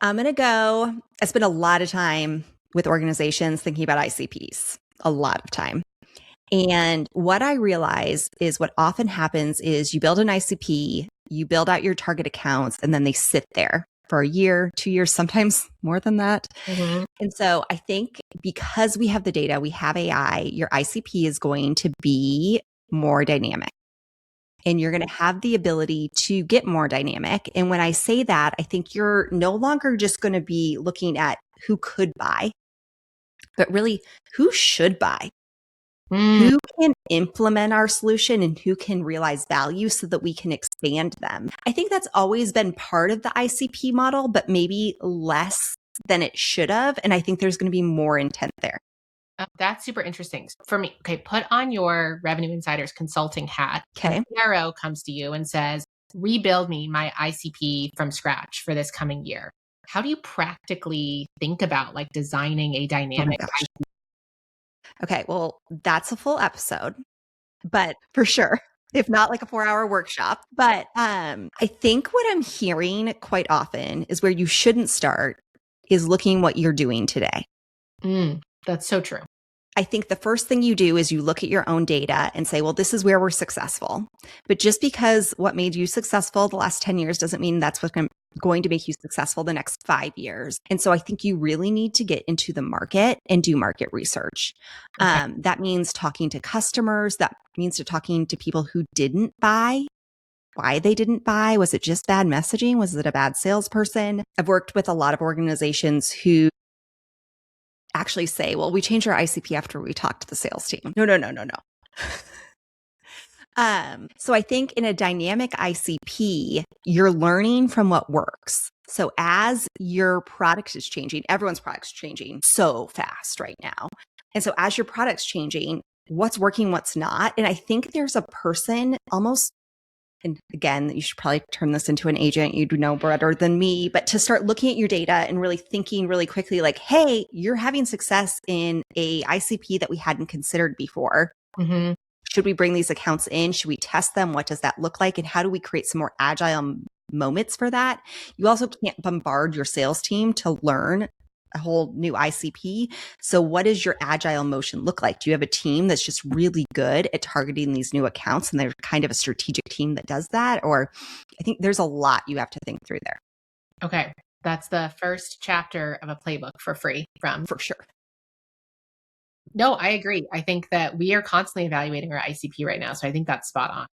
I spend a lot of time with organizations thinking about ICPs, a lot of time. And what I realize is what often happens is you build an ICP, you build out your target accounts, and then they sit there for a year, 2 years, sometimes more than that. Mm-hmm. And so I think because we have the data, we have AI, your ICP is going to be more dynamic. And you're going to have the ability to get more dynamic. And when I say that, I think you're no longer just going to be looking at who could buy, but really who should buy, who can implement our solution and who can realize value so that we can expand them. I think that's always been part of the ICP model, but maybe less than it should have. And I think there's going to be more intent there. That's super interesting. For me, okay, put on your Revenue Insiders consulting hat. Okay. And the CRO comes to you and says, rebuild me my ICP from scratch for this coming year. How do you practically think about like designing a dynamic ICP? Okay, well, that's a full episode, but for sure, if not like a 4-hour workshop. But I think what I'm hearing quite often is where you shouldn't start is looking what you're doing today. That's so true. I think the first thing you do is you look at your own data and say, well, this is where we're successful. But just because what made you successful the last 10 years doesn't mean that's what's going to make you successful the next 5 years. And so I think you really need to get into the market and do market research. Okay. That means talking to customers. That means talking to people who didn't buy. Why they didn't buy. Was it just bad messaging? Was it a bad salesperson? I've worked with a lot of organizations who actually say, well, we changed our ICP after we talked to the sales team. No. So I think in a dynamic ICP, you're learning from what works. So as your product is changing, everyone's product's changing so fast right now. And so as your product's changing, what's working, what's not. And I think there's a person almost, and again, you should probably turn this into an agent. You do know better than me, but to start looking at your data and really thinking really quickly, like, hey, you're having success in a ICP that we hadn't considered before. Mm-hmm. Should we bring these accounts in? Should we test them? What does that look like? And how do we create some more agile moments for that? You also can't bombard your sales team to learn a whole new ICP. So what does your agile motion look like? Do you have a team that's just really good at targeting these new accounts and they're kind of a strategic team that does that? Or I think there's a lot you have to think through there. Okay. That's the first chapter of a playbook for free from. For sure. No, I agree. I think that we are constantly evaluating our ICP right now. So I think that's spot on.